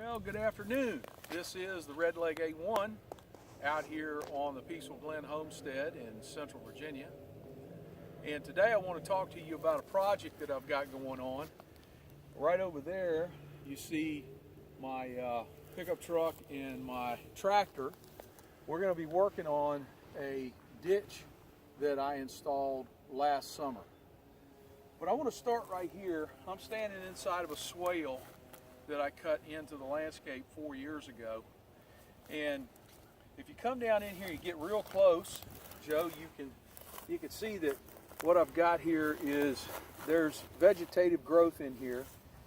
Well, good afternoon. This is the Red Leg A1 out here on the Peaceful Glen Homestead in Central Virginia. And today I want to talk to you about a project that I've got going on. Right over there you see my pickup truck and my tractor. We're going to be working on a ditch that I installed last summer. But I want to start right here. I'm standing inside of a swale that I cut into the landscape 4 years ago. And if you come down in here, you get real close, Joe, you can see that what I've got here is there's vegetative growth in here.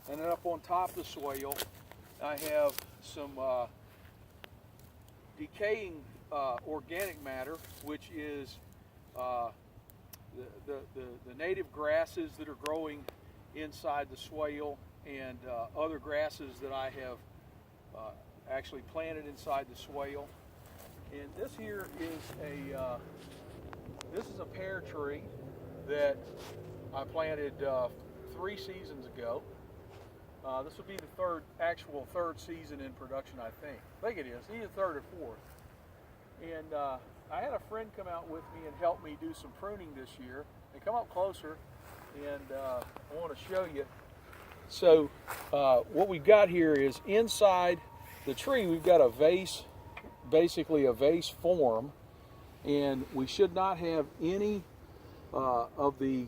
And then up on top of the swale, I have some decaying organic matter, which is the native grasses that are growing inside the swale, and other grasses that I have actually planted inside the swale. And this here is a pear tree that I planted 3 seasons ago. This will be the third season in production, I think it is, either third or fourth. And I had a friend come out with me and help me do some pruning this year. And come up closer, and I want to show you. So what we've got here is inside the tree we've got a vase, basically a vase form, and we should not have any of the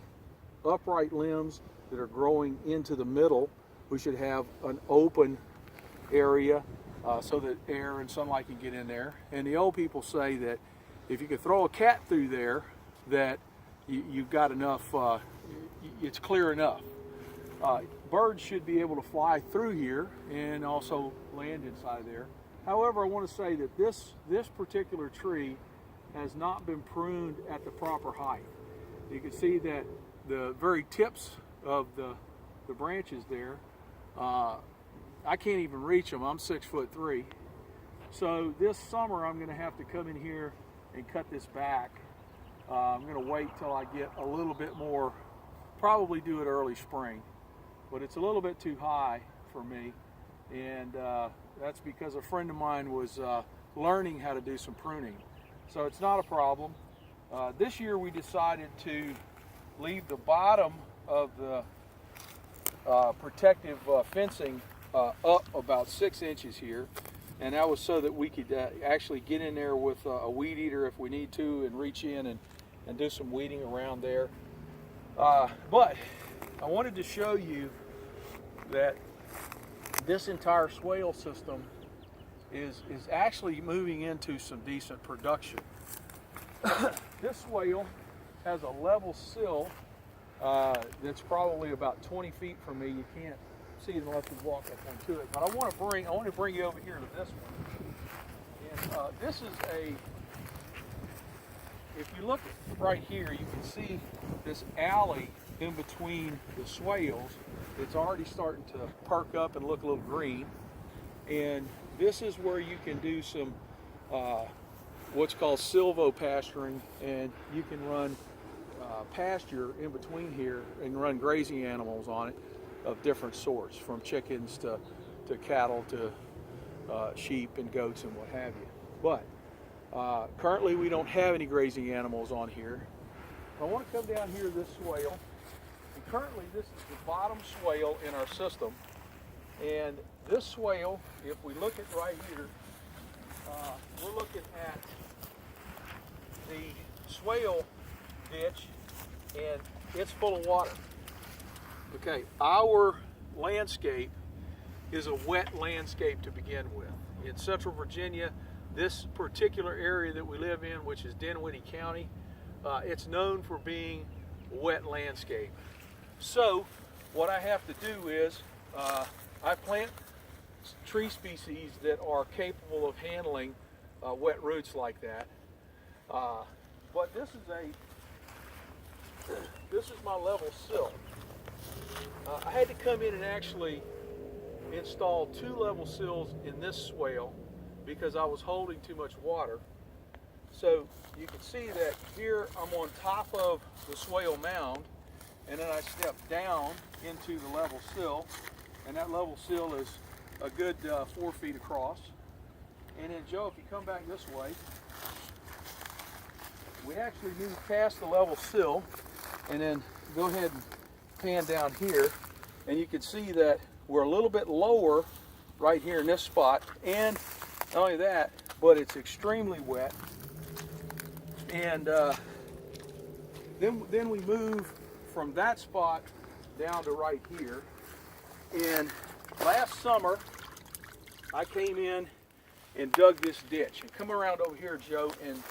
upright limbs that are growing into the middle. We should have an open area so that air and sunlight can get in there. And the old people say that if you could throw a cat through there, that you've got enough, it's clear enough. Birds should be able to fly through here and also land inside there. However, I want to say that this particular tree has not been pruned at the proper height. You can see that the very tips of the branches there, I can't even reach them. I'm 6'3". So this summer I'm going to have to come in here and cut this back. I'm going to wait till I get a little bit more, probably do it early spring. But it's a little bit too high for me, and that's because a friend of mine was learning how to do some pruning. So it's not a problem. This year we decided to leave the bottom of the protective fencing up about 6 inches here, and that was so that we could actually get in there with a weed eater if we need to and reach in and do some weeding around there. But I wanted to show you that this entire swale system is actually moving into some decent production. This swale has a level sill that's probably about 20 feet from me. You can't see it unless you walk up onto it. But I want to bring you over here to this one. And this is if you look right here, you can see this alley in between the swales. It's already starting to perk up and look a little green. And this is where you can do some what's called silvopasturing, and you can run pasture in between here and run grazing animals on it of different sorts, from chickens to cattle to sheep and goats and what have you. But currently we don't have any grazing animals on here. I want to come down here to this swale. And currently this is the bottom swale in our system. And this swale, if we look at right here, we're looking at the swale ditch, and it's full of water. Okay, our landscape is a wet landscape to begin with. In Central Virginia, this particular area that we live in, which is Dinwiddie County, it's known for being a wet landscape. So what I have to do is I plant tree species that are capable of handling wet roots like that. But this is my level sill. I had to come in and actually install 2 level sills in this swale because I was holding too much water. So you can see that here I'm on top of the swale mound, and then I step down into the level sill, and that level sill is a good 4 feet across. And then Joe, if you come back this way, we actually moved past the level sill, and then go ahead and pan down here, and you can see that we're a little bit lower right here in this spot. And not only that, but it's extremely wet. And then we move from that spot down to right here. And last summer, I came in and dug this ditch. And come around over here, Joe, and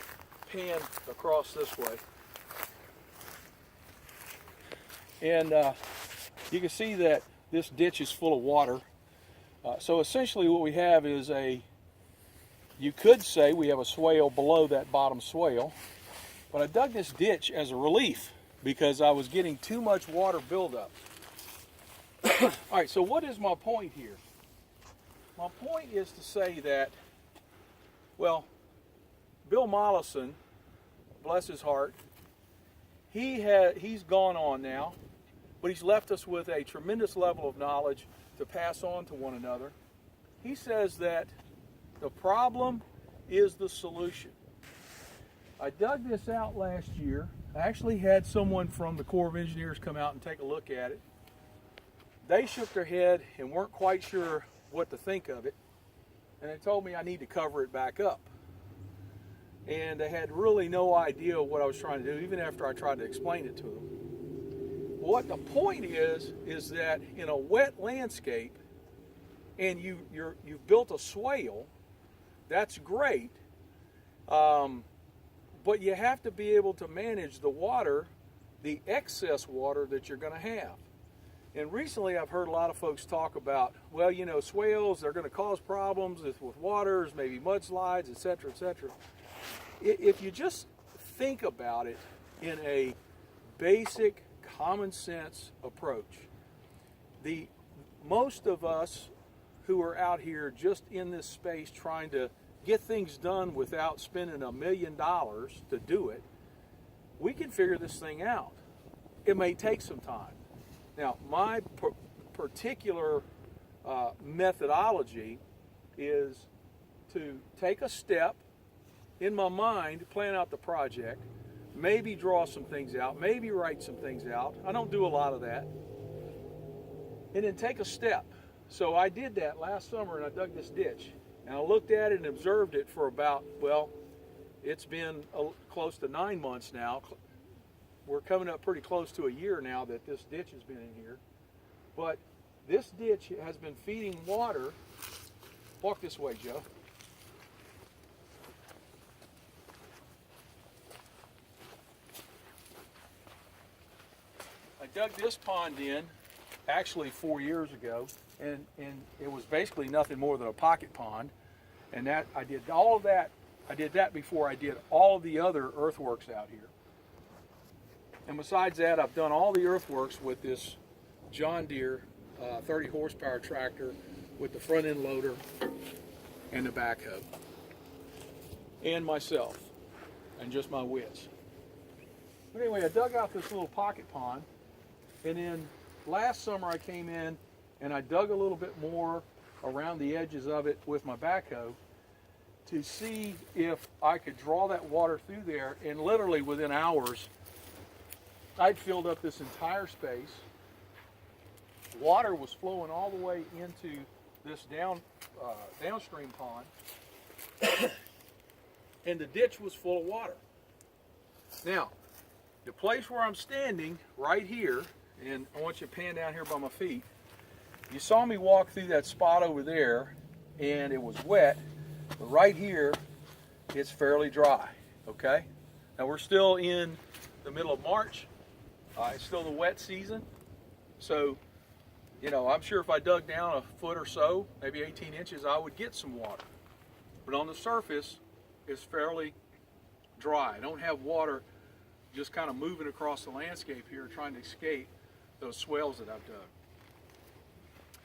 pan across this way. And you can see that this ditch is full of water. So essentially what we have is you could say we have a swale below that bottom swale. But I dug this ditch as a relief because I was getting too much water buildup. All right, so what is my point here? My point is to say that, well, Bill Mollison, bless his heart, he's gone on now, but he's left us with a tremendous level of knowledge to pass on to one another. He says that the problem is the solution. I dug this out last year. I actually had someone from the Corps of Engineers come out and take a look at it. They shook their head and weren't quite sure what to think of it. And they told me I need to cover it back up. And they had really no idea what I was trying to do, even after I tried to explain it to them. What the point is that in a wet landscape, and you've built a swale, that's great. But you have to be able to manage the water, the excess water that you're going to have. And recently I've heard a lot of folks talk about, well, you know, swales, they're going to cause problems with waters, maybe mudslides, etc., etc. If you just think about it in a basic, common sense approach, most of us who are out here just in this space trying to get things done without spending $1 million to do it, we can figure this thing out. It may take some time. Now, my particular methodology is to take a step in my mind, plan out the project, maybe draw some things out, maybe write some things out. I don't do a lot of that. And then take a step. So I did that last summer, and I dug this ditch. And I looked at it and observed it for about, well, it's been close to 9 months now. We're coming up pretty close to a year now that this ditch has been in here. But this ditch has been feeding water. Walk this way, Joe. I dug this pond in actually 4 years ago, and it was basically nothing more than a pocket pond. And that I did all of that. I did that before I did all of the other earthworks out here. And besides that, I've done all the earthworks with this John Deere 30 horsepower tractor with the front end loader and the backhoe. And myself, and just my wits. But anyway, I dug out this little pocket pond, and then last summer I came in and I dug a little bit more around the edges of it with my backhoe to see if I could draw that water through there, and literally within hours I'd filled up this entire space. Water was flowing all the way into this downstream pond, and the ditch was full of water. Now, the place where I'm standing right here, and I want you to pan down here by my feet, you saw me walk through that spot over there, and it was wet, but right here, it's fairly dry, okay? Now, we're still in the middle of March. It's still the wet season, so, you know, I'm sure if I dug down a foot or so, maybe 18 inches, I would get some water. But on the surface, it's fairly dry. I don't have water just kind of moving across the landscape here trying to escape those swales that I've dug.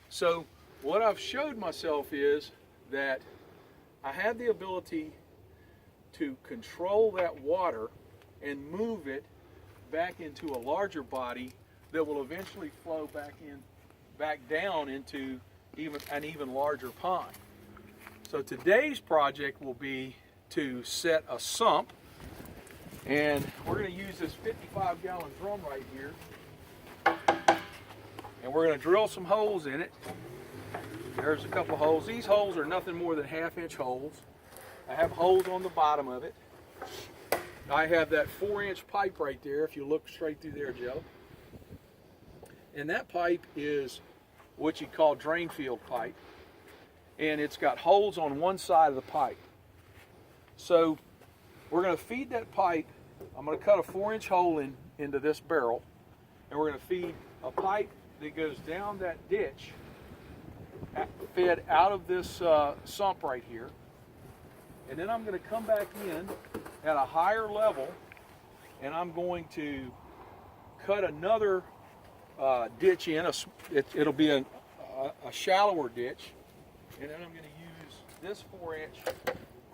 So what I've showed myself is that I have the ability to control that water and move it back into a larger body that will eventually flow back down into an even larger pond. So today's project will be to set a sump, and we're going to use this 55-gallon drum right here, and we're going to drill some holes in it. There's a couple of holes. These holes are nothing more than 1/2-inch holes. I have holes on the bottom of it. I have that 4-inch pipe right there, if you look straight through there, Joe. And that pipe is what you call drain field pipe. And it's got holes on one side of the pipe. So we're going to feed that pipe. I'm going to cut a 4-inch hole into this barrel, and we're going to feed a pipe that goes down that ditch, fed out of this sump right here. And then I'm going to come back in at a higher level, and I'm going to cut another ditch in. It'll be a shallower ditch, and then I'm going to use this 4-inch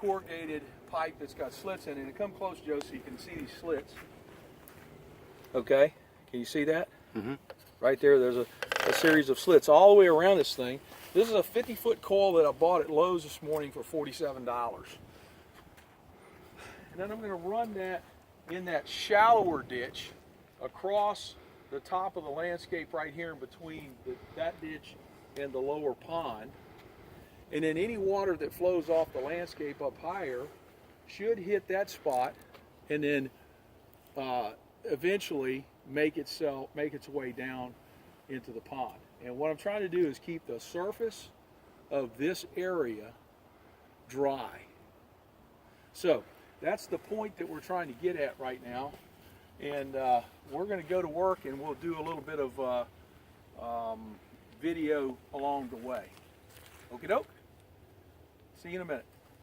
corrugated pipe that's got slits in it. And come close, Joe, so you can see these slits. Okay, can you see that? Mm-hmm. Right there, there's a series of slits all the way around this thing. This is a 50-foot coil that I bought at Lowe's this morning for $47. And then I'm going to run that in that shallower ditch across the top of the landscape right here in between that ditch and the lower pond. And then any water that flows off the landscape up higher should hit that spot and then eventually make its way down into the pond. And what I'm trying to do is keep the surface of this area dry. So that's the point that we're trying to get at right now. And we're going to go to work, and we'll do a little bit of video along the way. Okie doke. See you in a minute.